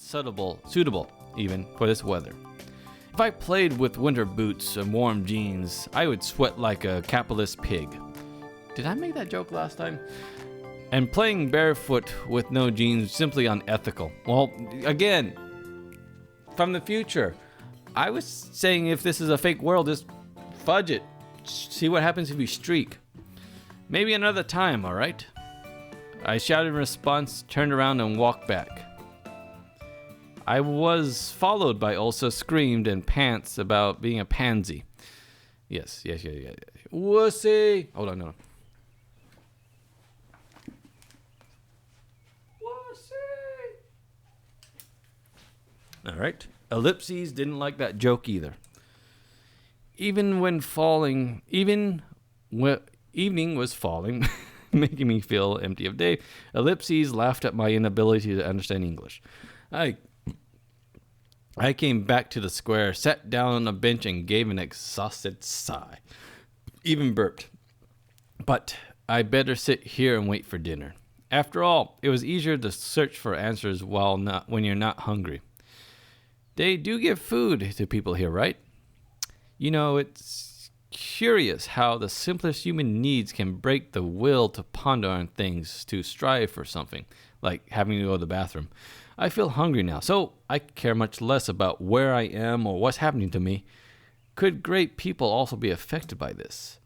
suitable even for this weather. If I played with winter boots and warm jeans, I would sweat like a capitalist pig. Did I make that joke last time? And playing barefoot with no jeans simply unethical. Well, again, from the future, I was saying if this is a fake world, just fudge it. See what happens if you streak. Maybe another time, alright? I shouted in response, turned around and walked back. I was followed by Ulsa screamed and pants about being a pansy. Yes. Wussy! Hold on, no. Wussy! Alright. Ellipses didn't like that joke either. Evening was falling, making me feel empty of day. Ellipses laughed at my inability to understand English. I came back to the square, sat down on a bench, and gave an exhausted sigh. Even burped. But I better sit here and wait for dinner. After all, it was easier to search for answers when you're not hungry. They do give food to people here, right? You know, it's curious how the simplest human needs can break the will to ponder on things, to strive for something, like having to go to the bathroom. I feel hungry now, so I care much less about where I am or what's happening to me. Could great people also be affected by this?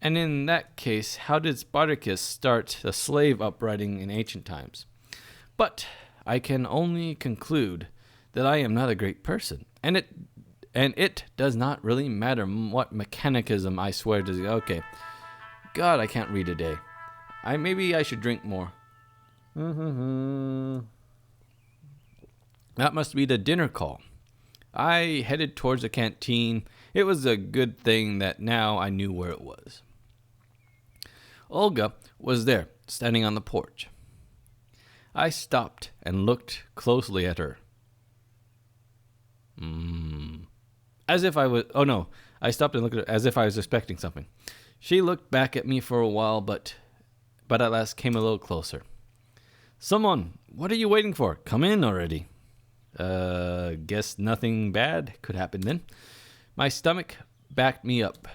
And in that case, how did Spartacus start the slave uprising in ancient times? But I can only conclude that I am not a great person, and it does not really matter what mechanicism I swear to. Okay, God, I can't read today. Maybe I should drink more. That must be the dinner call. I headed towards the canteen. It was a good thing that now I knew where it was. Olga was there, standing on the porch. I stopped and looked closely at her. As if I was... Oh no, I stopped and looked at her as if I was expecting something. She looked back at me for a while, but at last came a little closer. Someone, what are you waiting for? Come in already. Guess nothing bad could happen then. My stomach backed me up.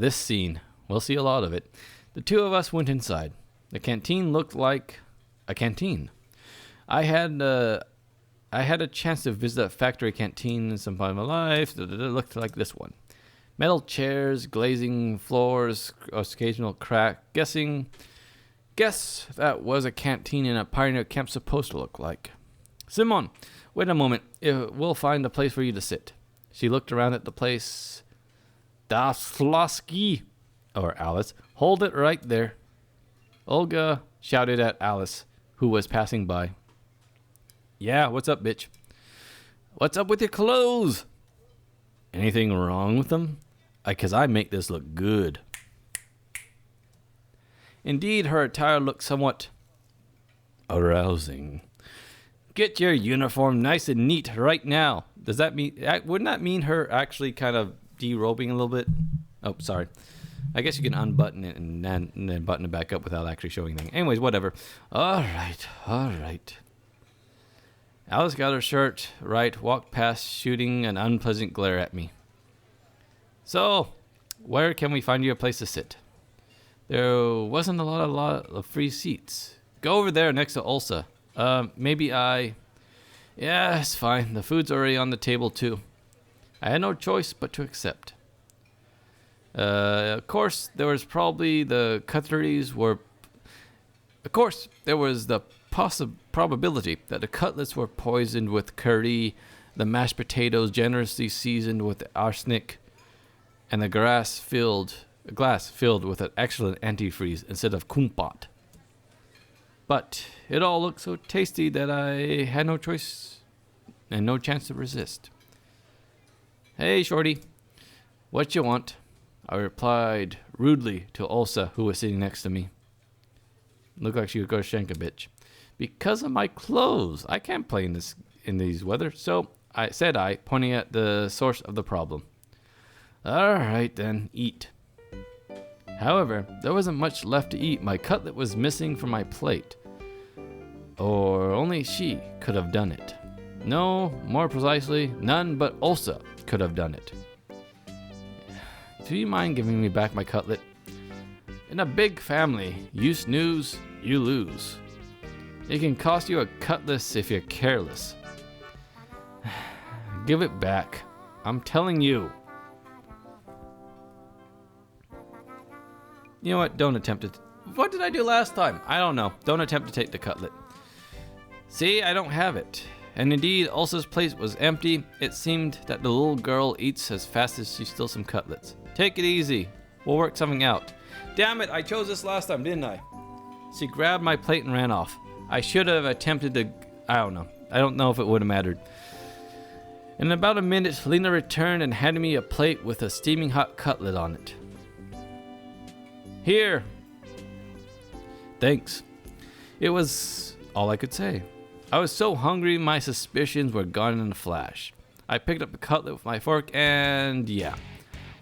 This scene. We'll see a lot of it. The two of us went inside. The canteen looked like a canteen. I had a chance to visit a factory canteen in some point of my life. It looked like this one. Metal chairs, glazing floors, occasional crack. Guess that was a canteen in a pioneer camp supposed to look like. Simon, wait a moment. We'll find a place for you to sit. She looked around at the place. Dasloski, or Alice, hold it right there. Olga shouted at Alice, who was passing by. Yeah, what's up, bitch? What's up with your clothes? Anything wrong with them? 'Cause I make this look good. Indeed, her attire looked somewhat arousing. Get your uniform nice and neat right now. Does that mean... Wouldn't that mean her actually kind of derobing a little bit? Oh, sorry. I guess you can unbutton it and then button it back up without actually showing anything. Anyways, whatever. All right. Alice got her shirt right, walked past, shooting an unpleasant glare at me. So, where can we find you a place to sit? There wasn't a lot of free seats. Go over there next to Ulsa. Yeah, it's fine. The food's already on the table, too. I had no choice but to accept. Of course, there was the probability that the cutlets were poisoned with curry, the mashed potatoes generously seasoned with arsenic, and the glass filled with an excellent antifreeze instead of kumpat. But it all looked so tasty that I had no choice and no chance to resist. Hey, shorty, what you want? I replied rudely to Ulsa, who was sitting next to me. Looked like she was going to shank a bitch. Because of my clothes, I can't play in these weather, so I said, pointing at the source of the problem. All right, then, eat. However, there wasn't much left to eat. My cutlet was missing from my plate. Or Only she could have done it. No, more precisely, none but Elsa could have done it. Do you mind giving me back my cutlet? In a big family, you snooze, you lose. It can cost you a cutlass if you're careless. Give it back. I'm telling you. You know what? Don't attempt it. What did I do last time? I don't know. Don't attempt to take the cutlet. See, I don't have it. And indeed, Elsa's plate was empty. It seemed that the little girl eats as fast as she steals some cutlets. Take it easy. We'll work something out. Damn it, I chose this last time, didn't I? She grabbed my plate and ran off. I should have attempted to... I don't know. I don't know if it would have mattered. In about a minute, Lena returned and handed me a plate with a steaming hot cutlet on it. Here. Thanks. It was all I could say. I was so hungry, my suspicions were gone in a flash. I picked up the cutlet with my fork and yeah.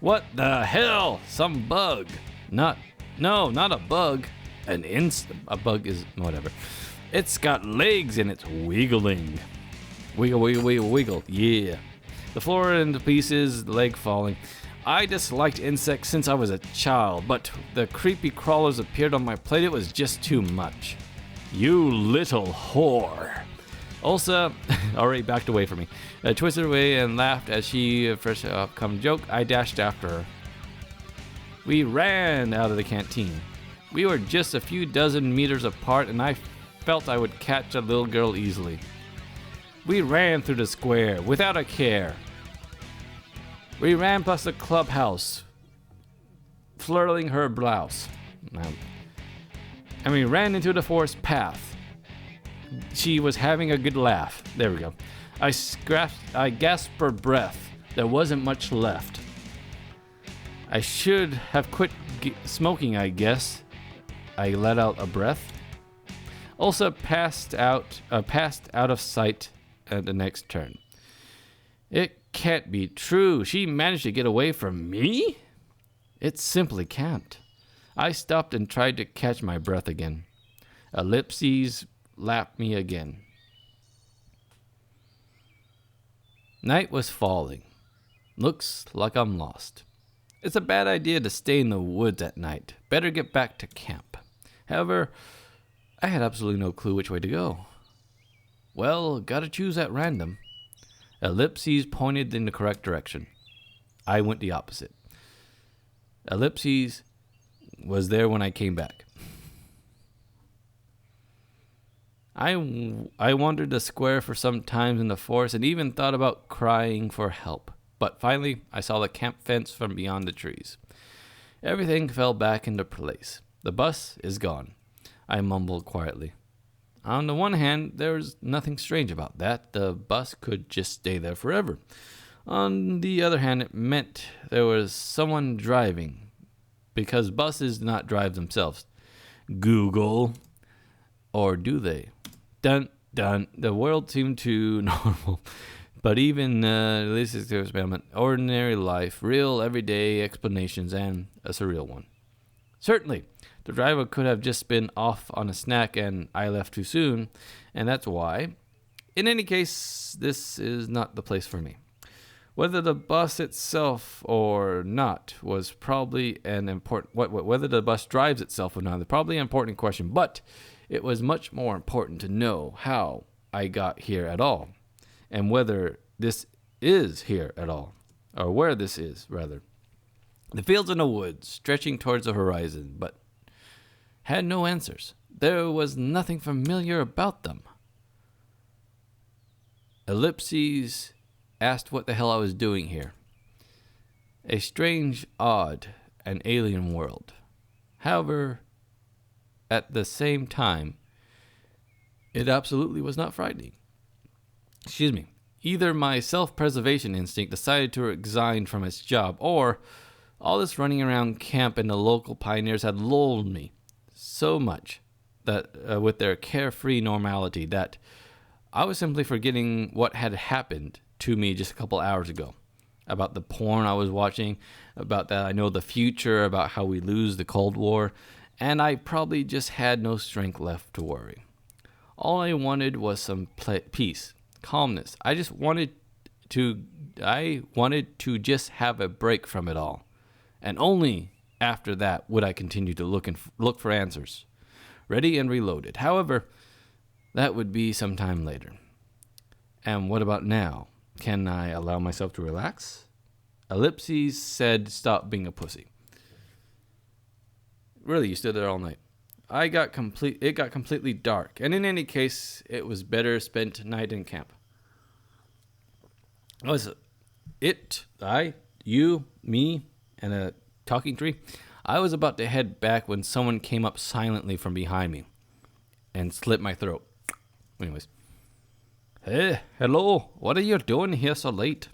What the hell? Some bug. Not a bug. A bug is whatever. It's got legs and it's wiggling. Wiggle, wiggle, wiggle, wiggle. Yeah. The floor into pieces, the leg falling. I disliked insects since I was a child, but the creepy crawlers appeared on my plate. It was just too much. You little whore. Elsa already backed away from me. I twisted away and laughed as she fresh come joke. I dashed after her. We ran out of the canteen. We were just a few dozen meters apart, and I felt I would catch a little girl easily. We ran through the square without a care. We ran past the clubhouse, flirting her blouse. And we ran into the forest path. She was having a good laugh. There we go. I gasped for breath. There wasn't much left. I should have quit smoking, I guess. I let out a breath. Elsa passed out of sight at the next turn. It can't be true. She managed to get away from me? It simply can't. I stopped and tried to catch my breath again. Ellipses lapped me again. Night was falling. Looks like I'm lost. It's a bad idea to stay in the woods at night. Better get back to camp. However, I had absolutely no clue which way to go. Well, gotta choose at random. Ellipses pointed in the correct direction. I went the opposite. Ellipses was there when I came back. I wandered the square for some time in the forest and even thought about crying for help. But finally, I saw the camp fence from beyond the trees. Everything fell back into place. The bus is gone, I mumbled quietly. On the one hand, there's nothing strange about that. The bus could just stay there forever. On the other hand, it meant there was someone driving, because buses do not drive themselves. Google. Or do they? Dun, dun. The world seemed too normal. But even this is the experiment. Ordinary life, real everyday explanations, and a surreal one. Certainly, the driver could have just been off on a snack and I left too soon, and that's why. In any case, this is not the place for me. Whether the bus itself or not was probably an important... Whether the bus drives itself or not is probably an important question, but it was much more important to know how I got here at all, and whether this is here at all, or where this is, rather. The fields and the woods, stretching towards the horizon, but had no answers. There was nothing familiar about them. Ellipses asked what the hell I was doing here. A strange, odd, and alien world. However, at the same time, it absolutely was not frightening. Excuse me. Either my self-preservation instinct decided to resign from its job, or all this running around camp and the local pioneers had lulled me so much that with their carefree normality that I was simply forgetting what had happened to me just a couple hours ago. About the porn I was watching, about that I know the future, about how we lose the Cold War, and I probably just had no strength left to worry. All I wanted was some peace, calmness. I wanted to just have a break from it all. And only after that would I continue to look for answers. Ready and reloaded. However, that would be some time later. And what about now? Can I allow myself to relax? Ellipses said, stop being a pussy. Really, you stood there all night. It got completely dark, and in any case, it was better spent night in camp. Was it, you, me, and a talking tree? I was about to head back when someone came up silently from behind me and slit my throat. Anyways. Hey, hello, what are you doing here so late?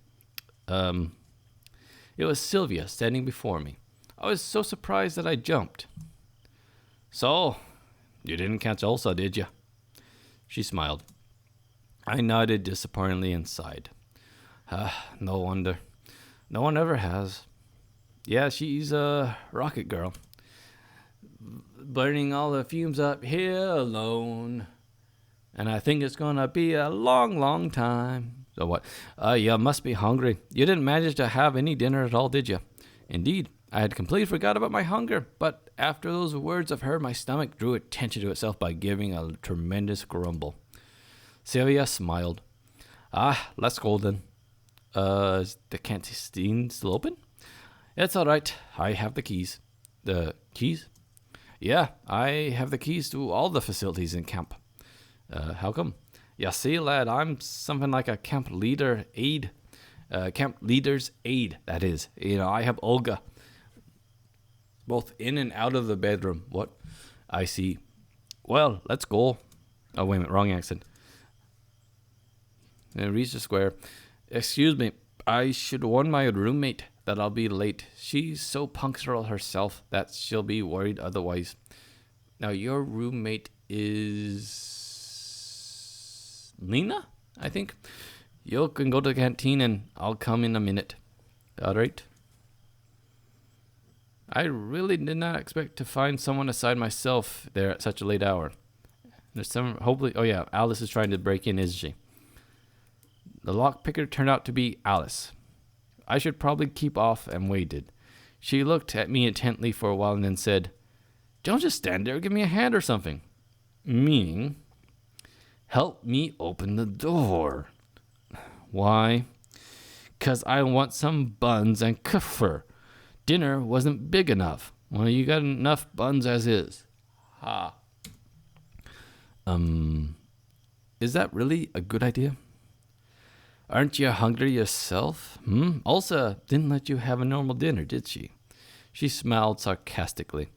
It was Sylvia standing before me. I was so surprised that I jumped. So, you didn't catch Ulsa, did you? She smiled. I nodded disappointedly and sighed. No wonder. No one ever has. Yeah, she's a rocket girl. Burning all the fumes up here alone. And I think it's gonna be a long, long time. So what? You must be hungry. You didn't manage to have any dinner at all, did you? Indeed, I had completely forgot about my hunger, but after those words of her, my stomach drew attention to itself by giving a tremendous grumble. Sylvia smiled. Let's go then. Is the canteen still open? It's all right. I have the keys. The keys? Yeah, I have the keys to all the facilities in camp. How come? You see, lad, I'm something like a camp leader's aide, that is. I have Olga, both in and out of the bedroom. What? I see. Well, let's go. Oh, wait a minute, wrong accent. And reach the square. Excuse me, I should warn my roommate that I'll be late. She's so punctual herself that she'll be worried otherwise. Now, your roommate is Lena, I think. You can go to the canteen and I'll come in a minute. All right. I really did not expect to find someone aside myself there at such a late hour. There's some, hopefully, oh yeah, Alice is trying to break in, isn't she? The lockpicker turned out to be Alice. I should probably keep off and waited. She looked at me intently for a while and then said, "Don't just stand there, give me a hand or something." Meaning, help me open the door. Why? 'Cause I want some buns and kefir. Dinner wasn't big enough. Well, you got enough buns as is. Ha. Is that really a good idea? Aren't you hungry yourself? Elsa didn't let you have a normal dinner, did she? She smiled sarcastically.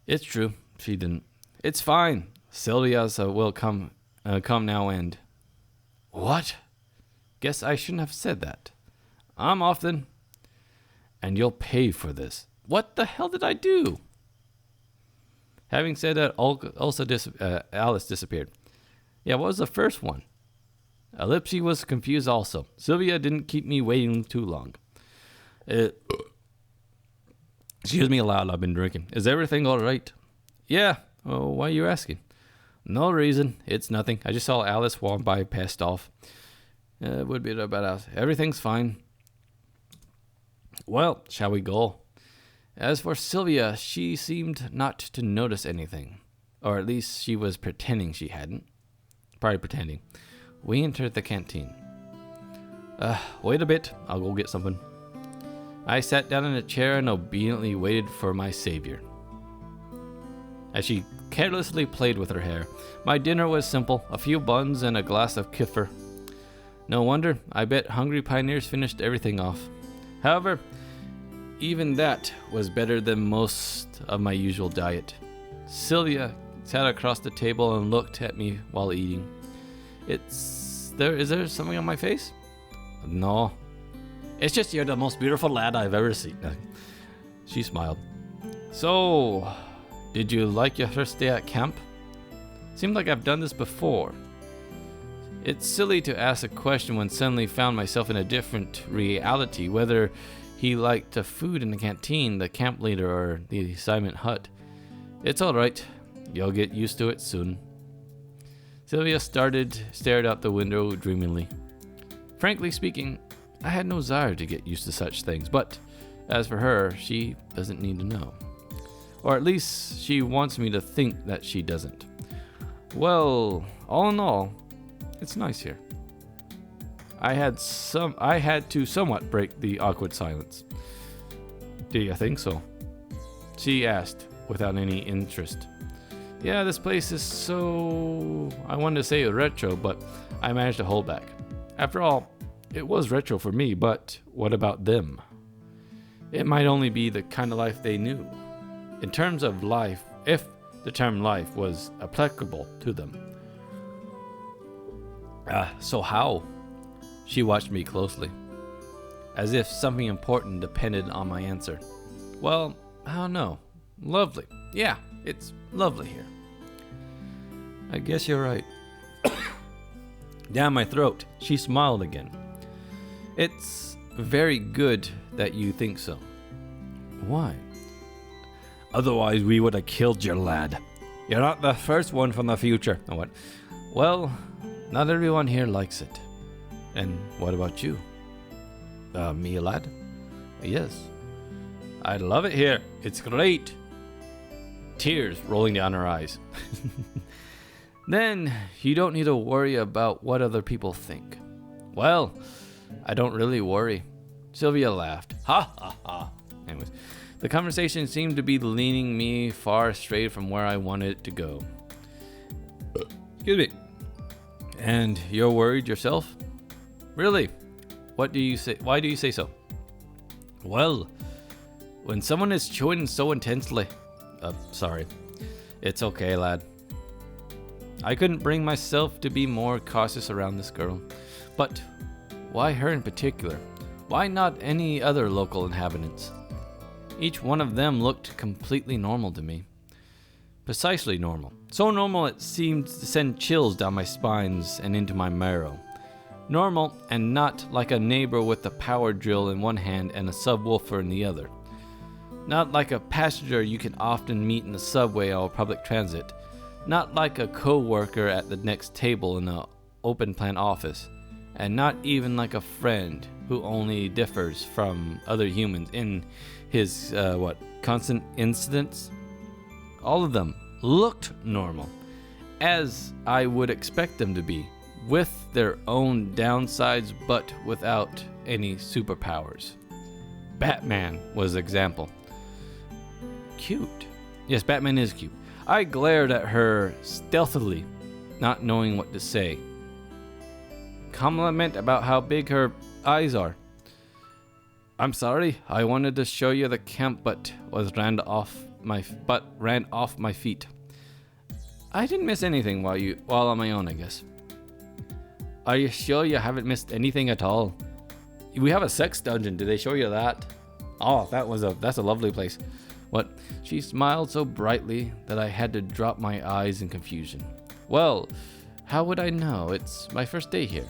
It's true, she didn't. It's fine. Sylvia's will come now and... What? Guess I shouldn't have said that. I'm off then. And you'll pay for this. What the hell did I do? Having said that, Alice disappeared. Yeah, what was the first one? Ellipse was confused also. Sylvia didn't keep me waiting too long. Excuse me aloud, I've been drinking. Is everything all right? Yeah. Oh, why are you asking? No reason. It's nothing. I just saw Alice walk by, passed off. It would be about us. Everything's fine. Well, shall we go? As for Sylvia, she seemed not to notice anything. Or at least she was pretending she hadn't. Probably pretending. We entered the canteen. Wait a bit. I'll go get something. I sat down in a chair and obediently waited for my savior. As she carelessly played with her hair, my dinner was simple, a few buns and a glass of kefir. No wonder, I bet hungry pioneers finished everything off. However, even that was better than most of my usual diet. Sylvia sat across the table and looked at me while eating. Is there something on my face? No. It's just you're the most beautiful lad I've ever seen. She smiled. So, did you like your first day at camp? Seemed like I've done this before. It's silly to ask a question when suddenly found myself in a different reality, whether he liked the food in the canteen, the camp leader, or the assignment hut. It's alright. You'll get used to it soon. Sylvia stared out the window dreamily. Frankly speaking, I had no desire to get used to such things, but as for her, she doesn't need to know. Or at least she wants me to think that she doesn't. Well, all in all, it's nice here. I had to somewhat break the awkward silence. Do you think so? She asked, without any interest. Yeah, this place is so... I wanted to say retro, but I managed to hold back. After all, it was retro for me, but what about them? It might only be the kind of life they knew. In terms of life, if the term life was applicable to them. So how? She watched me closely, as if something important depended on my answer. Well, I don't know. Lovely. Yeah, it's lovely here. I guess you're right. Down my throat, she smiled again. It's very good that you think so. Why? Otherwise we would have killed your lad. You're not the first one from the future. Oh, what? Well, not everyone here likes it. And what about you? Me, lad? Yes. I love it here. It's great. Tears rolling down her eyes. Then you don't need to worry about what other people think. Well, I don't really worry. Sylvia laughed. Ha ha ha. Anyways, the conversation seemed to be leaning me far astray from where I wanted it to go. Excuse me. And you're worried yourself? Really? What do you say? Why do you say so? Well, when someone is chewing so intensely. Sorry. It's okay, lad. I couldn't bring myself to be more cautious around this girl. But why her in particular? Why not any other local inhabitants? Each one of them looked completely normal to me. Precisely normal. So normal it seemed to send chills down my spines and into my marrow. Normal and not like a neighbor with a power drill in one hand and a subwoofer in the other. Not like a passenger you can often meet in the subway or public transit. Not like a co-worker at the next table in an open plan office. And not even like a friend who only differs from other humans in his, constant incidents. All of them looked normal, as I would expect them to be, with their own downsides but without any superpowers. Batman was an example. Cute. Yes, Batman is cute. I glared at her stealthily, not knowing what to say. Compliment about how big her eyes are. I'm sorry, I wanted to show you the camp but ran off my feet. I didn't miss anything while on my own, I guess. Are you sure you haven't missed anything at all? We have a sex dungeon. Did they show you that? Oh, that's a lovely place. What? She smiled so brightly that I had to drop my eyes in confusion. Well, how would I know? It's my first day here.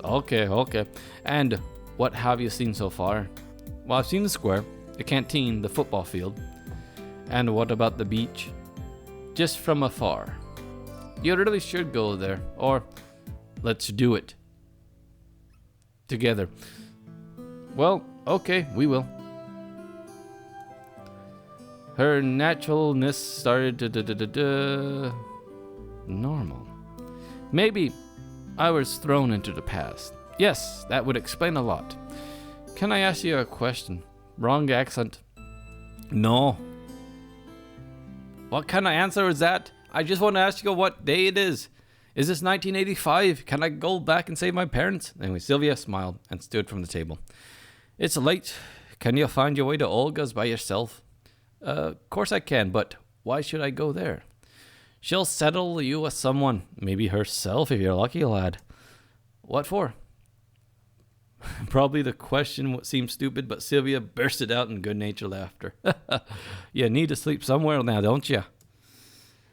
Okay. And what have you seen so far? Well, I've seen the square, the canteen, the football field. And what about the beach? Just from afar. You really should go there, or let's do it. Together. Well, okay, we will. Her naturalness started to normal. Maybe I was thrown into the past. Yes, that would explain a lot. Can I ask you a question? Wrong accent. No. What kind of answer is that? I just want to ask you what day it is. Is this 1985? Can I go back and save my parents? Anyway, Sylvia smiled and stood from the table. It's late. Can you find your way to Olga's by yourself? Of course I can, but why should I go there? She'll settle you with someone, maybe herself if you're lucky, lad. What for? Probably the question seemed stupid, but Sylvia bursted out in good-natured laughter. You need to sleep somewhere now, don't you?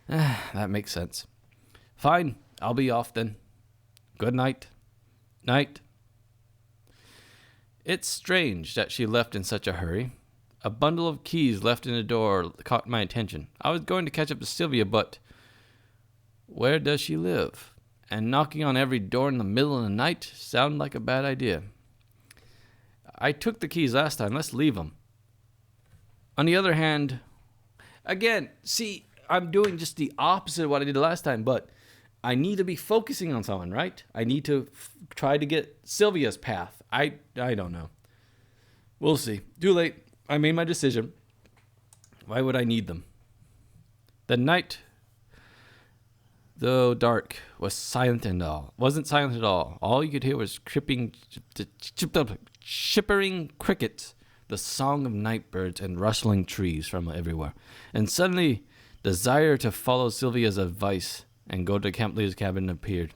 That makes sense. Fine, I'll be off then. Good night. Night. It's strange that she left in such a hurry. A bundle of keys left in the door caught my attention. I was going to catch up to Sylvia, but Where does she live? And knocking on every door in the middle of the night sound like a bad idea. I took the keys last time. Let's leave them. On the other hand, again, see, I'm doing just the opposite of what I did last time, but I need to be focusing on someone, right? I need to try to get Sylvia's path. I don't know. We'll see. Too late. I made my decision. Why would I need them? The night, though dark, was silent and all. Wasn't silent at all. All you could hear was chippering crickets, the song of night birds, and rustling trees from everywhere. And suddenly, desire to follow Sylvia's advice and go to Camp Lee's cabin appeared.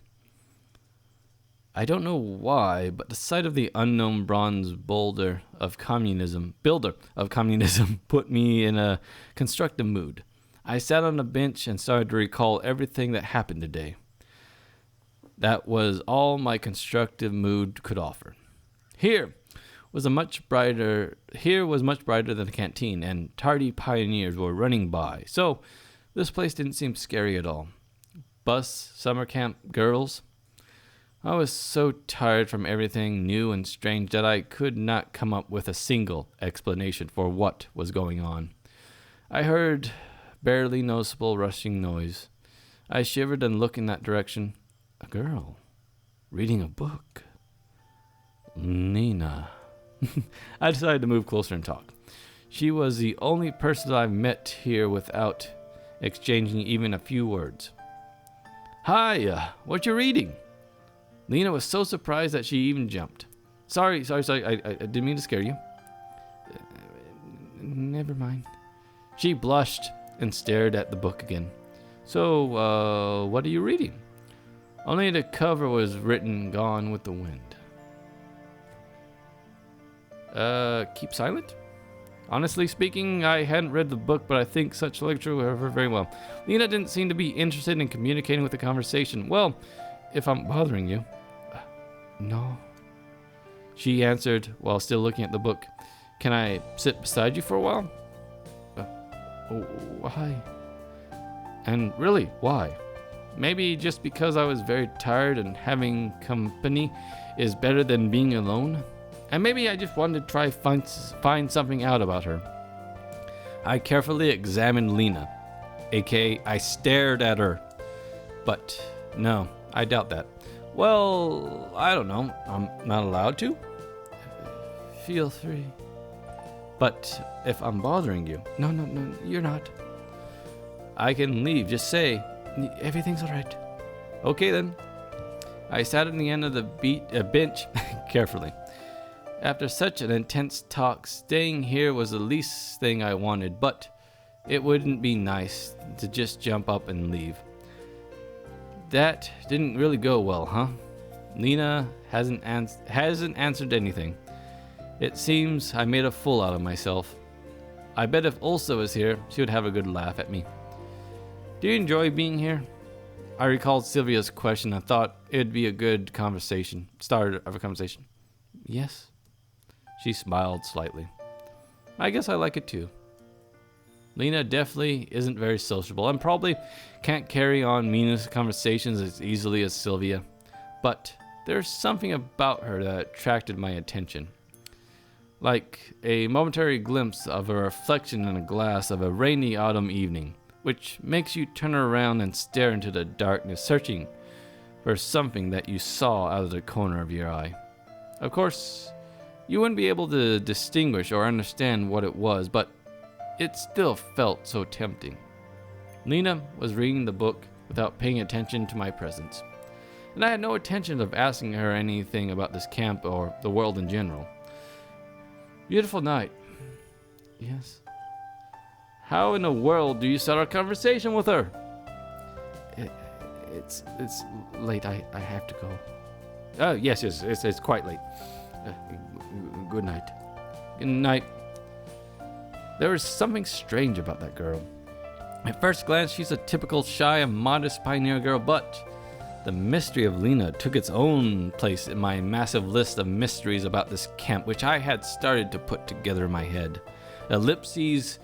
I don't know why, but the sight of the unknown bronze builder of communism put me in a constructive mood. I sat on a bench and started to recall everything that happened today. That was all my constructive mood could offer. Here was much brighter than the canteen, and tardy pioneers were running by. So this place didn't seem scary at all. Bus, summer camp, girls. I was so tired from everything new and strange that I could not come up with a single explanation for what was going on. I heard barely noticeable rushing noise. I shivered and looked in that direction. A girl reading a book. Nina. I decided to move closer and talk. She was the only person I've met here without exchanging even a few words. Hi, what you reading? Lena was so surprised that she even jumped. Sorry. I didn't mean to scare you. Never mind. She blushed and stared at the book again. So, what are you reading? Only the cover was written, Gone with the Wind. Keep silent? Honestly speaking, I hadn't read the book, but I think such literature would her very well. Lena didn't seem to be interested in communicating with the conversation. Well, if I'm bothering you. No. She answered while still looking at the book. Can I sit beside you for a while? Why? And really, why? Maybe just because I was very tired and having company is better than being alone? And maybe I just wanted to try find something out about her. I carefully examined Lena, aka I stared at her. But no, I doubt that. Well, I don't know. I'm not allowed to? Feel free. But if I'm bothering you... No, you're not. I can leave. Just say, everything's alright. Okay then. I sat at the end of the bench carefully. After such an intense talk, staying here was the least thing I wanted, but it wouldn't be nice to just jump up and leave. That didn't really go well, huh? Lena hasn't answered anything. It seems I made a fool out of myself. I bet if Ulsa was here, she would have a good laugh at me. Do you enjoy being here? I recalled Sylvia's question and thought it'd be a good start of a conversation. Yes. She smiled slightly. I guess I like it too. Lena definitely isn't very sociable and probably can't carry on meaningless conversations as easily as Sylvia, but there's something about her that attracted my attention. Like a momentary glimpse of a reflection in a glass of a rainy autumn evening, which makes you turn around and stare into the darkness, searching for something that you saw out of the corner of your eye. Of course, you wouldn't be able to distinguish or understand what it was, but it still felt so tempting. Lena was reading the book without paying attention to my presence, and I had no intention of asking her anything about this camp or the world in general. Beautiful night. Yes. How in the world do you start a conversation with her? It's late. I have to go. Oh, yes, it's quite late. Good night. Good night. There was something strange about that girl. At first glance, she's a typical shy and modest pioneer girl, but the mystery of Lena took its own place in my massive list of mysteries about this camp, which I had started to put together in my head. Ellipses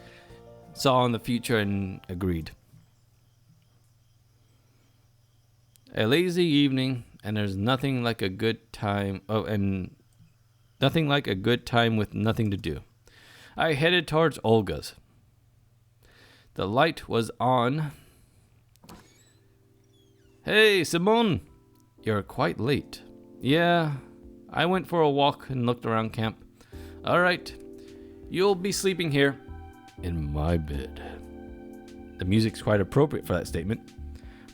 saw in the future and agreed. A lazy evening, and there's nothing like a good time. Oh, and nothing like a good time with nothing to do. I headed towards Olga's. The light was on. Hey, Simone! You're quite late. Yeah, I went for a walk and looked around camp. All right, you'll be sleeping here in my bed. The music's quite appropriate for that statement.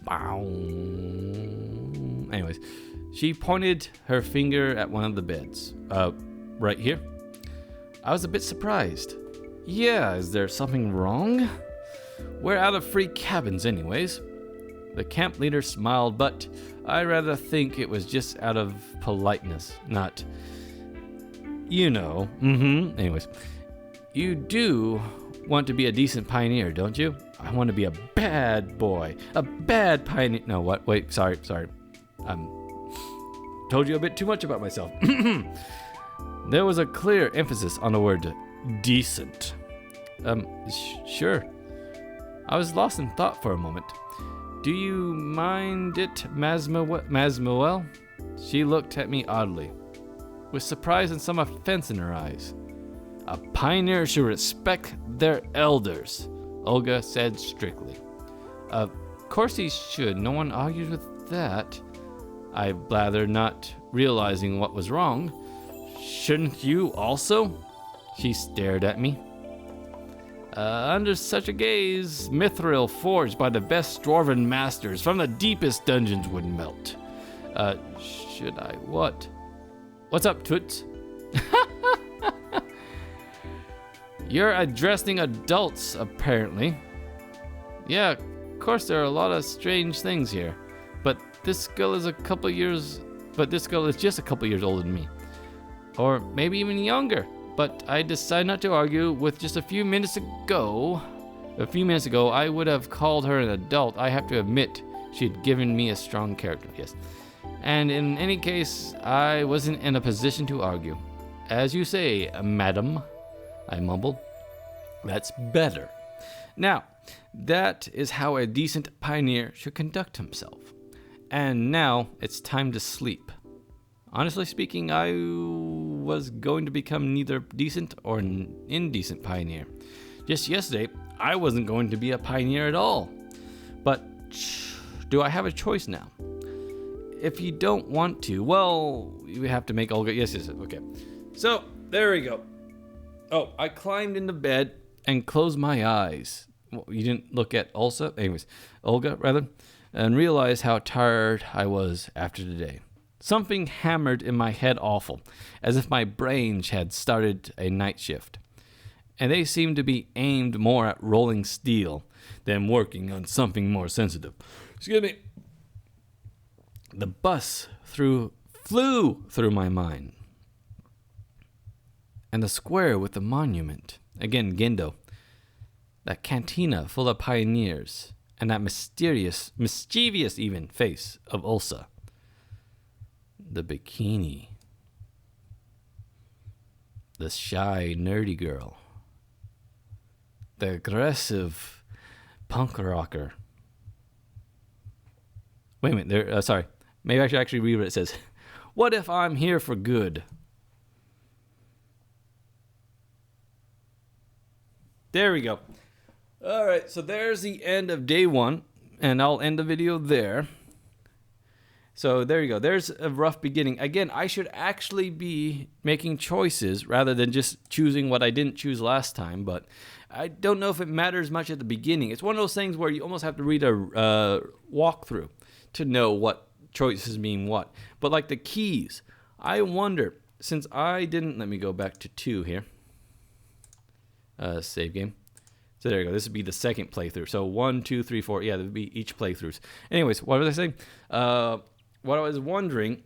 Bow. Anyways, she pointed her finger at one of the beds. Right here. I was a bit surprised. Yeah, is there something wrong? We're out of free cabins anyways. The camp leader smiled, but I rather think it was just out of politeness, not, Anyways, you do want to be a decent pioneer, don't you? I want to be a bad boy. A bad pioneer. No, what? Wait, sorry. Told you a bit too much about myself. There was a clear emphasis on the word decent. Sure. I was lost in thought for a moment. Do you mind it, Masmuel? She looked at me oddly, with surprise and some offense in her eyes. A pioneer should respect their elders, Olga said strictly. Of course he should. No one argued with that. I blathered, not realizing what was wrong. Shouldn't you also? She stared at me. Under such a gaze, mithril forged by the best dwarven masters from the deepest dungeons would melt. Should I what? What's up, Toots? You're addressing adults, apparently. Yeah, of course there are a lot of strange things here. But this girl is just a couple years older than me. Or maybe even younger. But I decided not to argue with just a few minutes ago, I would have called her an adult. I have to admit, she had given me a strong character, yes. And in any case, I wasn't in a position to argue. As you say, madam, I mumbled. That's better. Now, that is how a decent pioneer should conduct himself. And now it's time to sleep. Honestly speaking, I was going to become neither decent or an indecent pioneer. Just yesterday, I wasn't going to be a pioneer at all. But do I have a choice now? If you don't want to, well, you have to make Olga. Yes, okay. So, there we go. Oh, I climbed into bed and closed my eyes. Well, you didn't look at Olga, and realized how tired I was after today. Something hammered in my head awful, as if my brain had started a night shift. And they seemed to be aimed more at rolling steel than working on something more sensitive. Excuse me. The bus flew through my mind. And the square with the monument. Again, Gendo. That cantina full of pioneers. And that mischievous even face of Ulsa. The bikini. The shy, nerdy girl. The aggressive punk rocker. Wait a minute, sorry. Maybe I should actually read what it says. What if I'm here for good? There we go. All right, so there's the end of day one, and I'll end the video there. So there you go. There's a rough beginning. Again, I should actually be making choices rather than just choosing what I didn't choose last time, but I don't know if it matters much at the beginning. It's one of those things where you almost have to read a walkthrough to know what choices mean what. But like the keys, I wonder, since I didn't, let me go back to 2 here. Save game. So there you go. This would be the second playthrough. So 1, 2, 3, 4. Yeah, that would be each playthroughs. Anyways, what was I saying? What I was wondering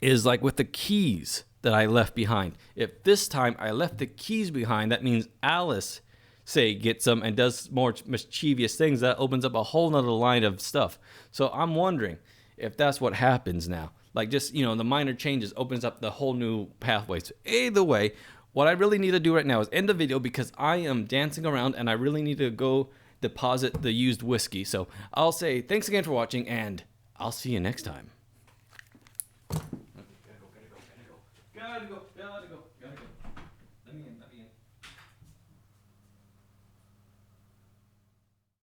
is like with the keys that I left behind. If this time I left the keys behind, that means Alice, say, gets them and does more mischievous things. That opens up a whole nother line of stuff. So I'm wondering if that's what happens now. Like just, the minor changes opens up the whole new pathways. Either way, what I really need to do right now is end the video because I am dancing around and I really need to go deposit the used whiskey. So I'll say thanks again for watching and I'll see you next time. Gotta go.